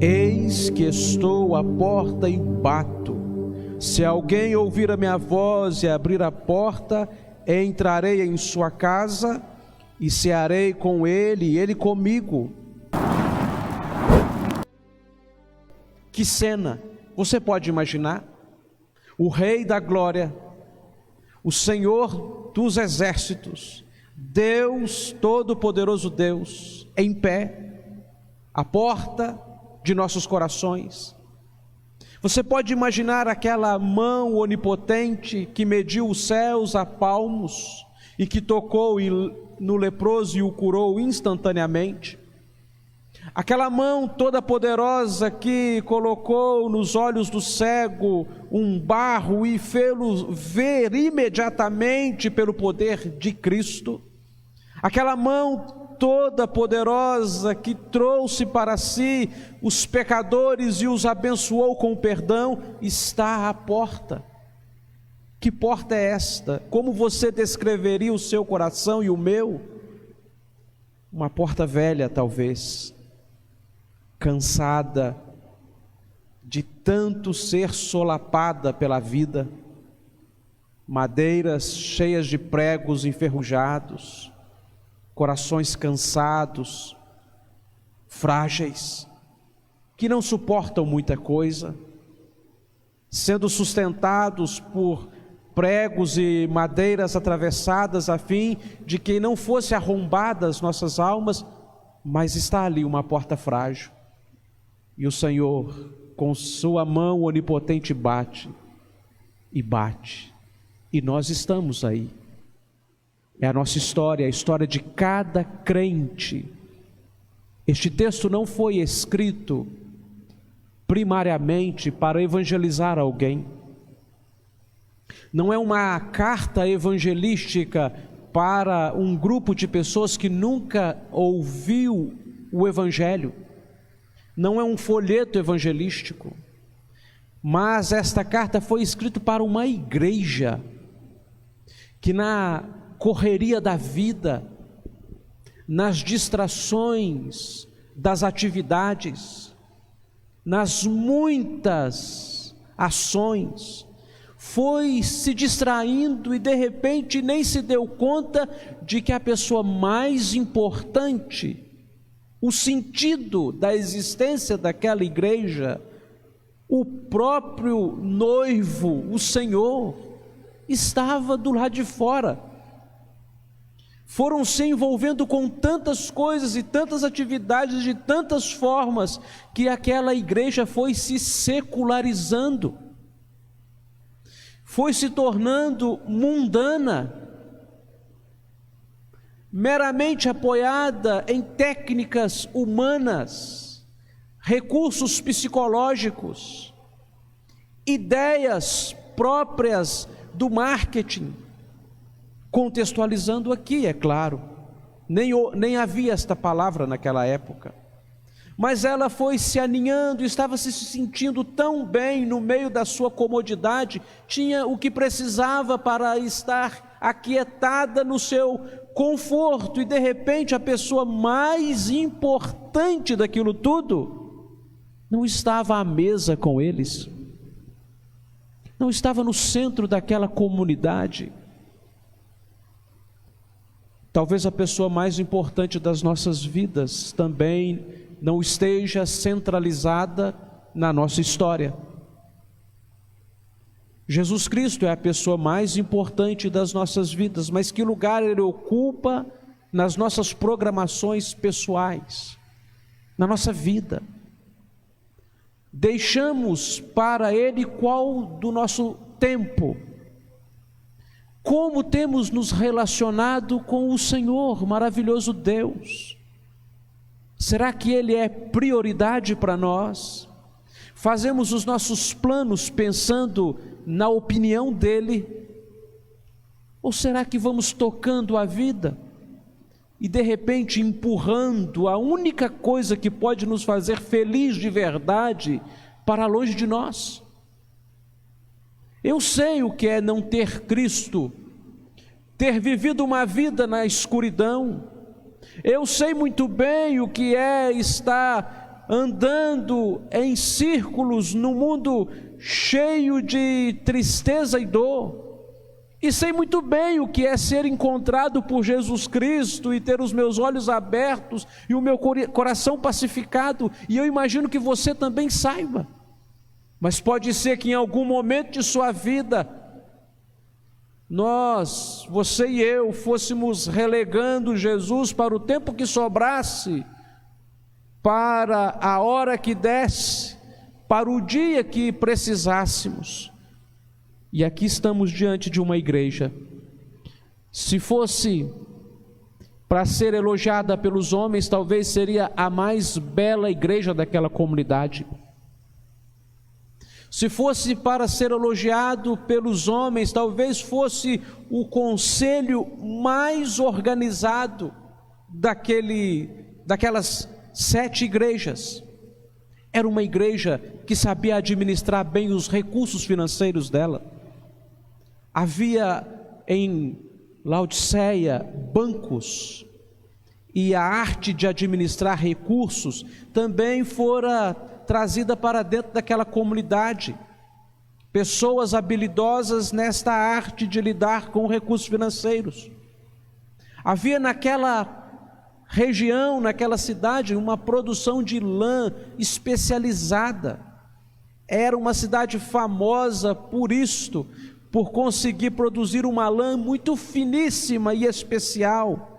Eis que estou à porta e bato. Se alguém ouvir a minha voz e abrir a porta, entrarei em sua casa e cearei com ele e ele comigo. Que cena! Você pode imaginar? O Rei da Glória, o Senhor dos Exércitos, Deus Todo-Poderoso, Deus, em pé, à porta de nossos corações. Você pode imaginar aquela mão onipotente que mediu os céus a palmos e que tocou no leproso e o curou instantaneamente? Aquela mão toda poderosa que colocou nos olhos do cego um barro e fê-lo ver imediatamente pelo poder de Cristo? Aquela mão toda poderosa que trouxe para si os pecadores e os abençoou com o perdão, está à porta. Que porta é esta? Como você descreveria o seu coração e o meu? Uma porta velha, talvez, cansada de tanto ser solapada pela vida, madeiras cheias de pregos enferrujados, corações cansados, frágeis, que não suportam muita coisa, sendo sustentados por pregos e madeiras atravessadas a fim de que não fosse arrombadas nossas almas, mas está ali uma porta frágil, e o Senhor com sua mão onipotente bate, e nós estamos aí. É a nossa história, a história de cada crente. Este texto não foi escrito primariamente para evangelizar alguém. Não é uma carta evangelística para um grupo de pessoas que nunca ouviu o Evangelho. Não é um folheto evangelístico. Mas esta carta foi escrita para uma igreja que na correria da vida, nas distrações das atividades, nas muitas ações, foi se distraindo e de repente nem se deu conta de que a pessoa mais importante, o sentido da existência daquela igreja, o próprio noivo, o Senhor, estava do lado de fora. Foram se envolvendo com tantas coisas e tantas atividades de tantas formas que aquela igreja foi se secularizando, foi se tornando mundana, meramente apoiada em técnicas humanas, recursos psicológicos, ideias próprias do marketing. Contextualizando aqui, é claro, nem havia esta palavra naquela época, mas ela foi se aninhando, estava se sentindo tão bem no meio da sua comodidade, tinha o que precisava para estar aquietada no seu conforto, e de repente a pessoa mais importante daquilo tudo não estava à mesa com eles, não estava no centro daquela comunidade. Talvez a pessoa mais importante das nossas vidas também não esteja centralizada na nossa história. Jesus Cristo é a pessoa mais importante das nossas vidas, mas que lugar Ele ocupa nas nossas programações pessoais, na nossa vida? Deixamos para Ele qual do nosso tempo? Como temos nos relacionado com o Senhor, maravilhoso Deus? Será que Ele é prioridade para nós? Fazemos os nossos planos pensando na opinião dEle? Ou será que vamos tocando a vida e de repente empurrando a única coisa que pode nos fazer feliz de verdade para longe de nós? Eu sei o que é não ter Cristo, ter vivido uma vida na escuridão. Eu sei muito bem o que é estar andando em círculos no mundo cheio de tristeza e dor, e sei muito bem o que é ser encontrado por Jesus Cristo e ter os meus olhos abertos e o meu coração pacificado, e eu imagino que você também saiba. Mas pode ser que em algum momento de sua vida, você e eu, fôssemos relegando Jesus para o tempo que sobrasse, para a hora que desse, para o dia que precisássemos. E aqui estamos diante de uma igreja. Se fosse para ser elogiada pelos homens, talvez seria a mais bela igreja daquela comunidade. Se fosse para ser elogiado pelos homens, talvez fosse o conselho mais organizado daquelas 7 igrejas. Era uma igreja que sabia administrar bem os recursos financeiros dela. Havia em Laodiceia bancos, e a arte de administrar recursos também fora trazida para dentro daquela comunidade. Pessoas habilidosas nesta arte de lidar com recursos financeiros. Havia naquela região, naquela cidade, uma produção de lã especializada. Era uma cidade famosa por isto, por conseguir produzir uma lã muito finíssima e especial.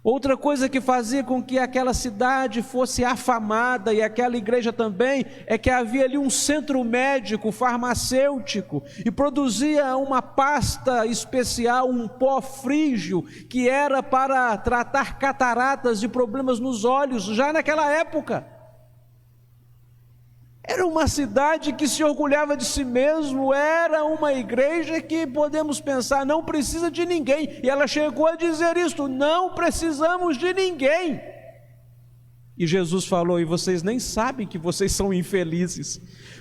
Outra coisa que fazia com que aquela cidade fosse afamada, e aquela igreja também, é que havia ali um centro médico, farmacêutico, e produzia uma pasta especial, um pó frígio, que era para tratar cataratas e problemas nos olhos, já naquela época. Era uma cidade que se orgulhava de si mesmo, era uma igreja que podemos pensar, não precisa de ninguém, e ela chegou a dizer isto: não precisamos de ninguém. E Jesus falou: e vocês nem sabem que vocês são infelizes.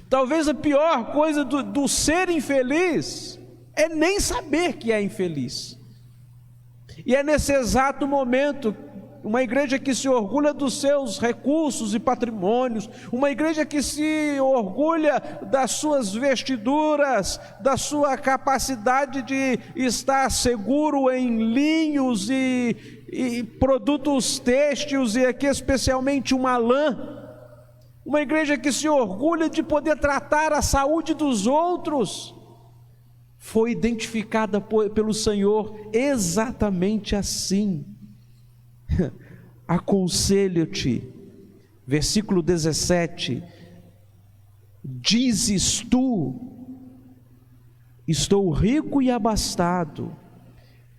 Talvez a pior coisa do ser infeliz é nem saber que é infeliz. E é nesse exato momento, uma igreja que se orgulha dos seus recursos e patrimônios, uma igreja que se orgulha das suas vestiduras, da sua capacidade de estar seguro em linhos e produtos têxteis, e aqui especialmente uma lã. Uma igreja que se orgulha de poder tratar a saúde dos outros, foi identificada pelo Senhor exatamente assim. Aconselho-te, versículo 17, dizes tu: estou rico e abastado,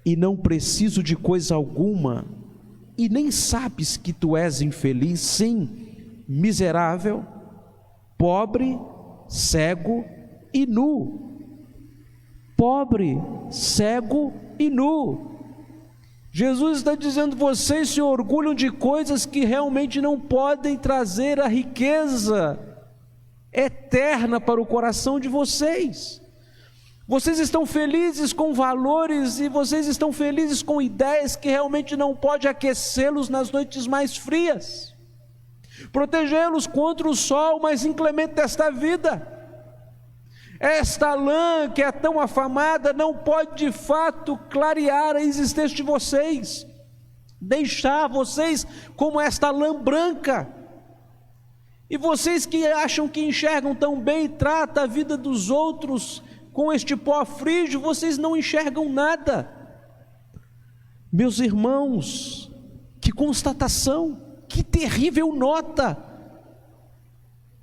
e não preciso de coisa alguma, e nem sabes que tu és infeliz, sim, miserável, pobre, cego e nu. Pobre, cego e nu. Jesus está dizendo: vocês se orgulham de coisas que realmente não podem trazer a riqueza eterna para o coração de vocês. Vocês estão felizes com valores, e vocês estão felizes com ideias que realmente não podem aquecê-los nas noites mais frias, protegê-los contra o sol mais inclemente desta vida. Esta lã que é tão afamada não pode de fato clarear a existência de vocês, deixar vocês como esta lã branca. E vocês que acham que enxergam tão bem e tratam a vida dos outros com este pó frígio, vocês não enxergam nada. Meus irmãos, que constatação, que terrível nota!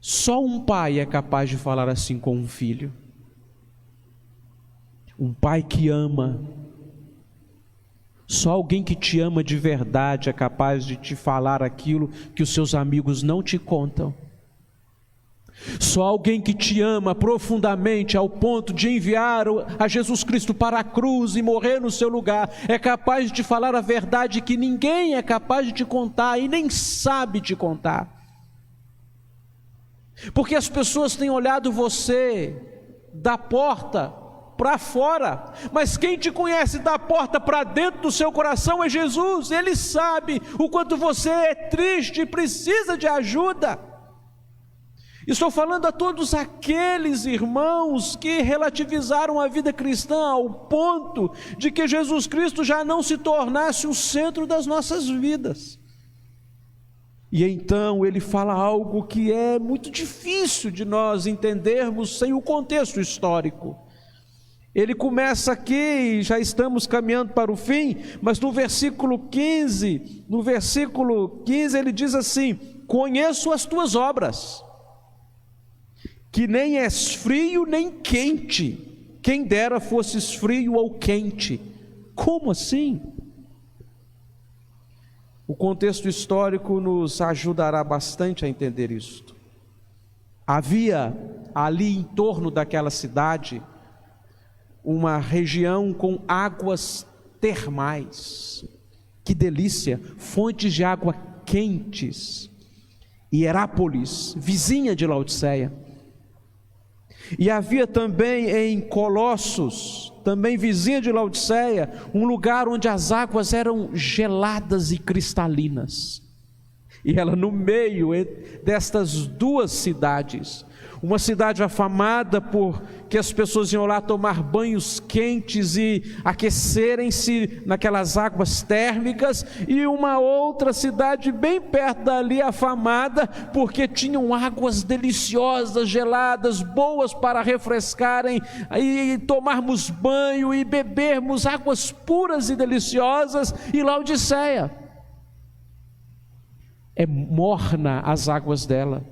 Só um pai é capaz de falar assim com um filho. Um pai que ama. Só alguém que te ama de verdade é capaz de te falar aquilo que os seus amigos não te contam. Só alguém que te ama profundamente ao ponto de enviar a Jesus Cristo para a cruz e morrer no seu lugar é capaz de te falar a verdade que ninguém é capaz de te contar e nem sabe te contar. Porque as pessoas têm olhado você da porta para fora, mas quem te conhece da porta para dentro do seu coração é Jesus. Ele sabe o quanto você é triste e precisa de ajuda. Estou falando a todos aqueles irmãos que relativizaram a vida cristã ao ponto de que Jesus Cristo já não se tornasse o centro das nossas vidas. E então ele fala algo que é muito difícil de nós entendermos sem o contexto histórico. Ele começa aqui, já estamos caminhando para o fim, mas no versículo 15 ele diz assim: conheço as tuas obras, que nem és frio nem quente, quem dera fosses frio ou quente. Como assim? O contexto histórico nos ajudará bastante a entender isto. Havia ali em torno daquela cidade uma região com águas termais. Que delícia! Fontes de água quentes. Hierápolis, vizinha de Laodiceia. E havia também em Colossos, também vizinha de Laodiceia, um lugar onde as águas eram geladas e cristalinas. E ela no meio destas duas cidades, uma cidade afamada por que as pessoas iam lá tomar banhos quentes e aquecerem-se naquelas águas térmicas, e uma outra cidade bem perto dali afamada porque tinham águas deliciosas, geladas, boas para refrescarem e tomarmos banho e bebermos águas puras e deliciosas. E Laodiceia é morna as águas dela,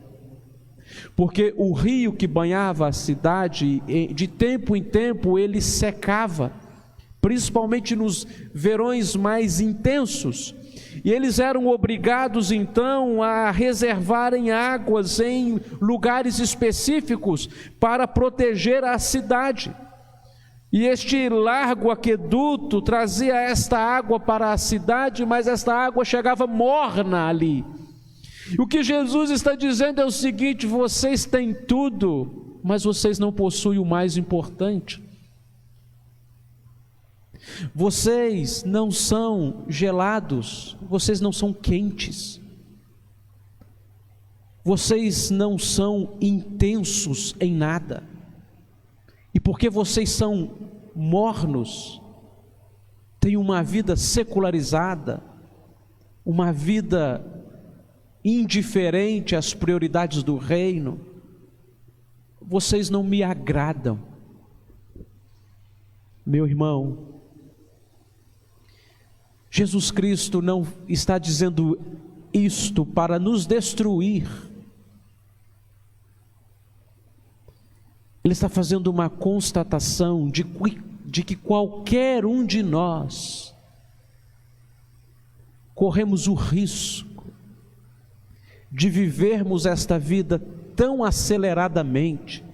porque o rio que banhava a cidade, de tempo em tempo ele secava, principalmente nos verões mais intensos, e eles eram obrigados então a reservarem águas em lugares específicos para proteger a cidade. E este largo aqueduto trazia esta água para a cidade, mas esta água chegava morna ali. O que Jesus está dizendo é o seguinte: vocês têm tudo, mas vocês não possuem o mais importante. Vocês não são gelados, vocês não são quentes, vocês não são intensos em nada. E porque vocês são mornos, têm uma vida secularizada, uma vida indiferente às prioridades do reino, vocês não me agradam. Meu irmão, Jesus Cristo não está dizendo isto para nos destruir. Ele está fazendo uma constatação de que qualquer um de nós corremos o risco de vivermos esta vida tão aceleradamente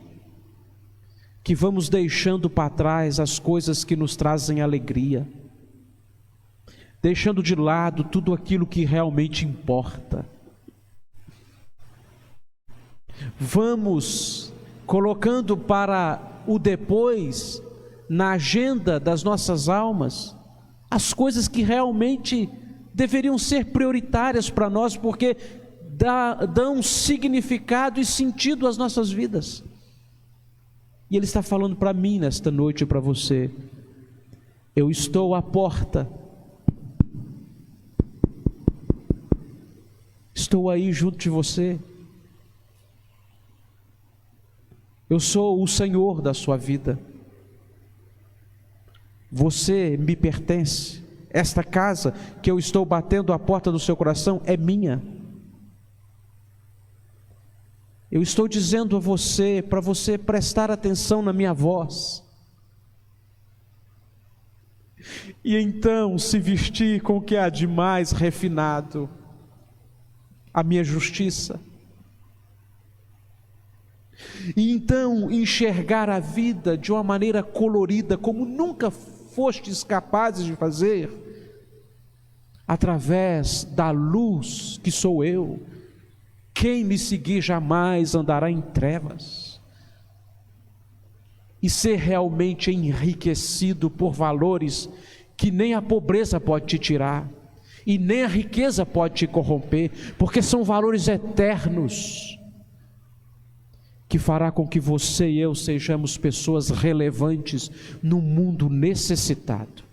que vamos deixando para trás as coisas que nos trazem alegria, deixando de lado tudo aquilo que realmente importa. Vamos colocando para o depois, na agenda das nossas almas, as coisas que realmente deveriam ser prioritárias para nós, porque dão significado e sentido às nossas vidas. E Ele está falando para mim nesta noite e para você: eu estou à porta, estou aí junto de você, eu sou o Senhor da sua vida, você me pertence, esta casa que eu estou batendo à porta do seu coração é minha. Eu estou dizendo a você, para você prestar atenção na minha voz, e então se vestir com o que há de mais refinado, a minha justiça, e então enxergar a vida de uma maneira colorida, como nunca fostes capazes de fazer, através da luz que sou eu. Quem me seguir jamais andará em trevas. e ser realmente enriquecido por valores que nem a pobreza pode te tirar, e nem a riqueza pode te corromper, porque são valores eternos, que fará com que você e eu sejamos pessoas relevantes no mundo necessitado.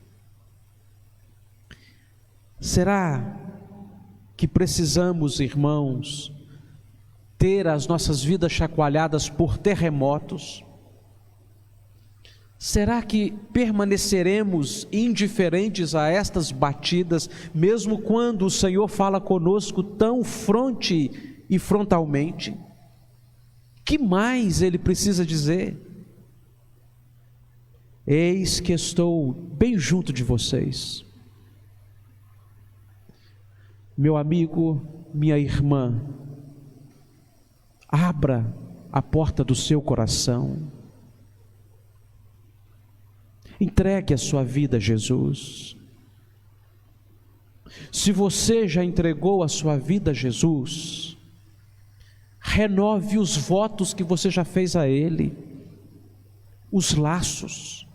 Será que precisamos, irmãos, ter as nossas vidas chacoalhadas por terremotos? Será que permaneceremos indiferentes a estas batidas, mesmo quando o Senhor fala conosco tão fronte e frontalmente? Que mais Ele precisa dizer? Eis que estou bem junto de vocês. Meu amigo, minha irmã, abra a porta do seu coração. Entregue a sua vida a Jesus. Se você já entregou a sua vida a Jesus, renove os votos que você já fez a Ele, os laços.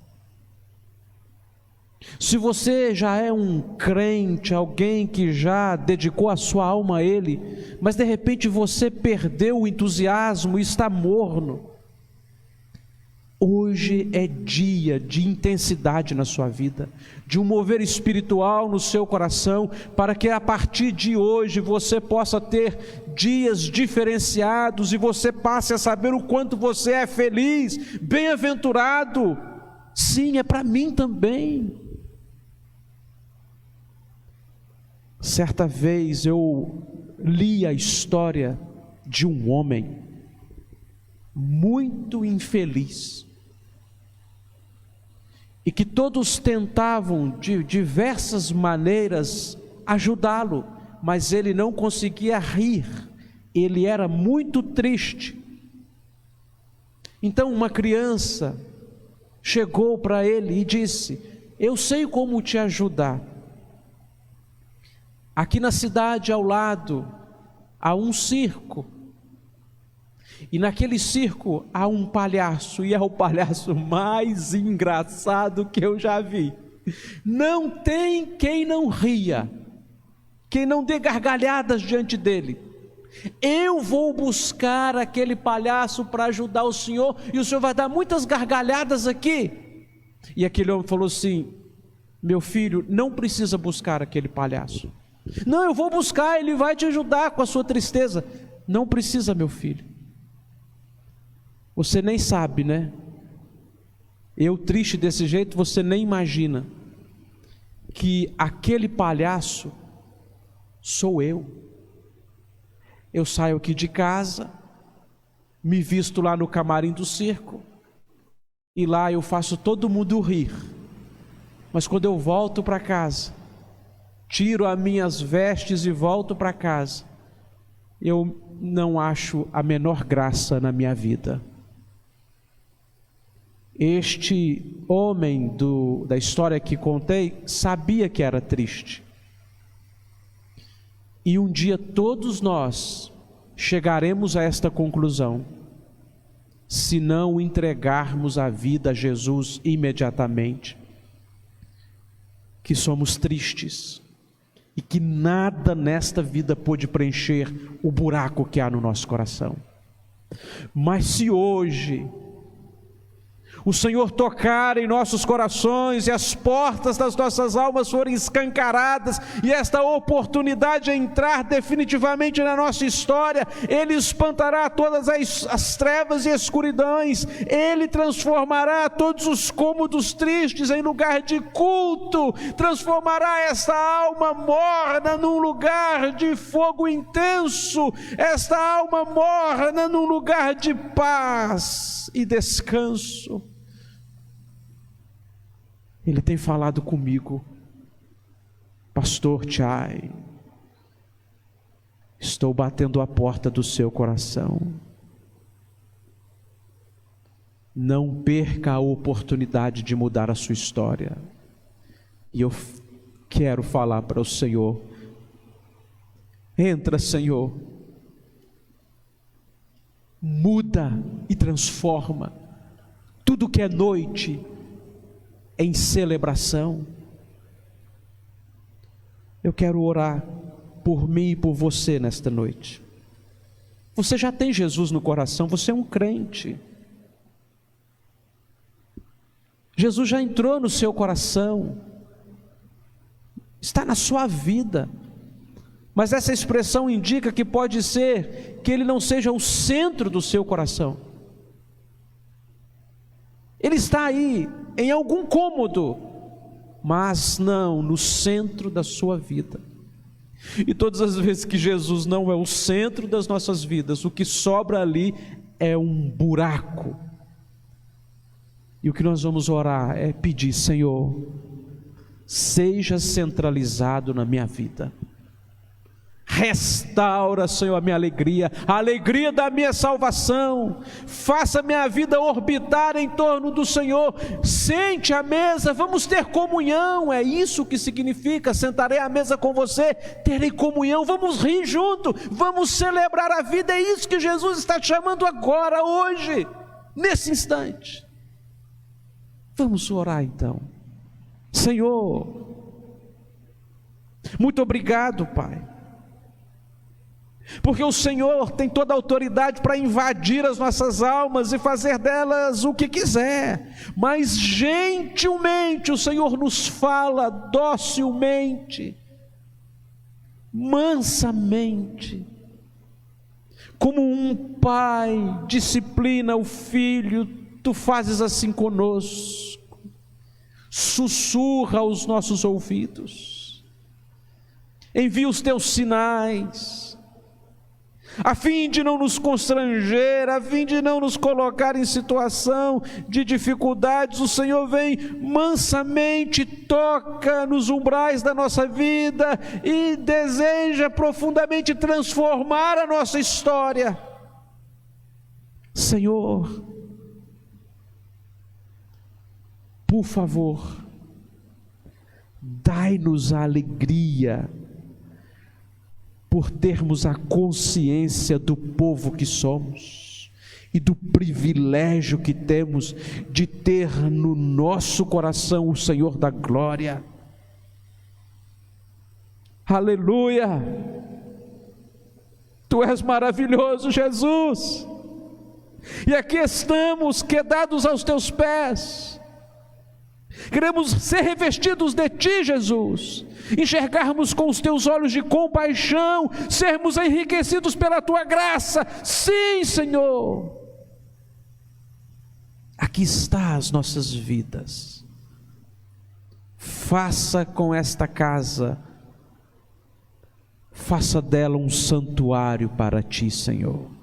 Se você já é um crente, alguém que já dedicou a sua alma a Ele, mas de repente você perdeu o entusiasmo e está morno, hoje é dia de intensidade na sua vida, de um mover espiritual no seu coração, para que a partir de hoje você possa ter dias diferenciados e você passe a saber o quanto você é feliz, bem-aventurado. Sim, é para mim também. Certa vez eu li a história de um homem muito infeliz, e que todos tentavam de diversas maneiras ajudá-lo, mas ele não conseguia rir, ele era muito triste. Então uma criança chegou para ele e disse: eu sei como te ajudar. Aqui na cidade ao lado há um circo, e naquele circo há um palhaço, e é o palhaço mais engraçado que eu já vi. Não tem quem não ria, quem não dê gargalhadas diante dele. Eu vou buscar aquele palhaço para ajudar o senhor, e o senhor vai dar muitas gargalhadas aqui. E aquele homem falou assim: meu filho, não precisa buscar aquele palhaço. Não, eu vou buscar, ele vai te ajudar com a sua tristeza. Não precisa, meu filho. Você nem sabe, né? Eu triste desse jeito, você nem imagina que aquele palhaço sou eu. Eu saio aqui de casa, me visto lá no camarim do circo, e lá eu faço todo mundo rir. Mas quando eu volto para casa, tiro as minhas vestes e volto para casa, eu não acho a menor graça na minha vida. Este homem da história que contei sabia que era triste, e um dia todos nós chegaremos a esta conclusão, se não entregarmos a vida a Jesus imediatamente, que somos tristes e que nada nesta vida pôde preencher o buraco que há no nosso coração. Mas se hoje o Senhor tocar em nossos corações e as portas das nossas almas forem escancaradas, e esta oportunidade entrar definitivamente na nossa história, Ele espantará todas as trevas e escuridões, Ele transformará todos os cômodos tristes em lugar de culto, transformará esta alma morna num lugar de fogo intenso, esta alma morna num lugar de paz e descanso. Ele tem falado comigo: pastor Chay, estou batendo a porta do seu coração. Não perca a oportunidade de mudar a sua história. E eu quero falar para o Senhor: entra, Senhor, muda e transforma. Tu tudo que é noite em celebração. Eu quero orar por mim e por você nesta noite. Você já tem Jesus no coração, você é um crente. Jesus já entrou no seu coração, está na sua vida. Mas essa expressão indica que pode ser que ele não seja o centro do seu coração. Ele está aí em algum cômodo, mas não no centro da sua vida. E todas as vezes que Jesus não é o centro das nossas vidas, o que sobra ali é um buraco. E o que nós vamos orar é pedir: Senhor, seja centralizado na minha vida. Restaura, Senhor, a minha alegria, a alegria da minha salvação. Faça minha vida orbitar em torno do Senhor. Sente à mesa, vamos ter comunhão. É isso que significa: sentarei à mesa com você, terei comunhão, vamos rir junto, vamos celebrar a vida. É isso que Jesus está te chamando agora, hoje, nesse instante. Vamos orar então. Senhor, muito obrigado, Pai, porque o Senhor tem toda a autoridade para invadir as nossas almas e fazer delas o que quiser, mas gentilmente o Senhor nos fala, docilmente, mansamente, como um pai disciplina o filho. Tu fazes assim conosco, sussurra aos nossos ouvidos, envia os teus sinais, a fim de não nos constranger, a fim de não nos colocar em situação de dificuldades. O Senhor vem mansamente, toca nos umbrais da nossa vida e deseja profundamente transformar a nossa história. Senhor, por favor, dai-nos a alegria por termos a consciência do povo que somos e do privilégio que temos de ter no nosso coração o Senhor da glória. Aleluia! Tu és maravilhoso, Jesus, e aqui estamos quedados aos teus pés. Queremos ser revestidos de Ti, Jesus, enxergarmos com os Teus olhos de compaixão, sermos enriquecidos pela Tua graça. Sim, Senhor, aqui está as nossas vidas. Faça com esta casa, faça dela um santuário para Ti, Senhor.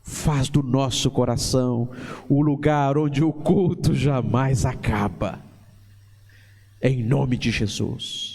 Faz do nosso coração o lugar onde o culto jamais acaba. Em nome de Jesus.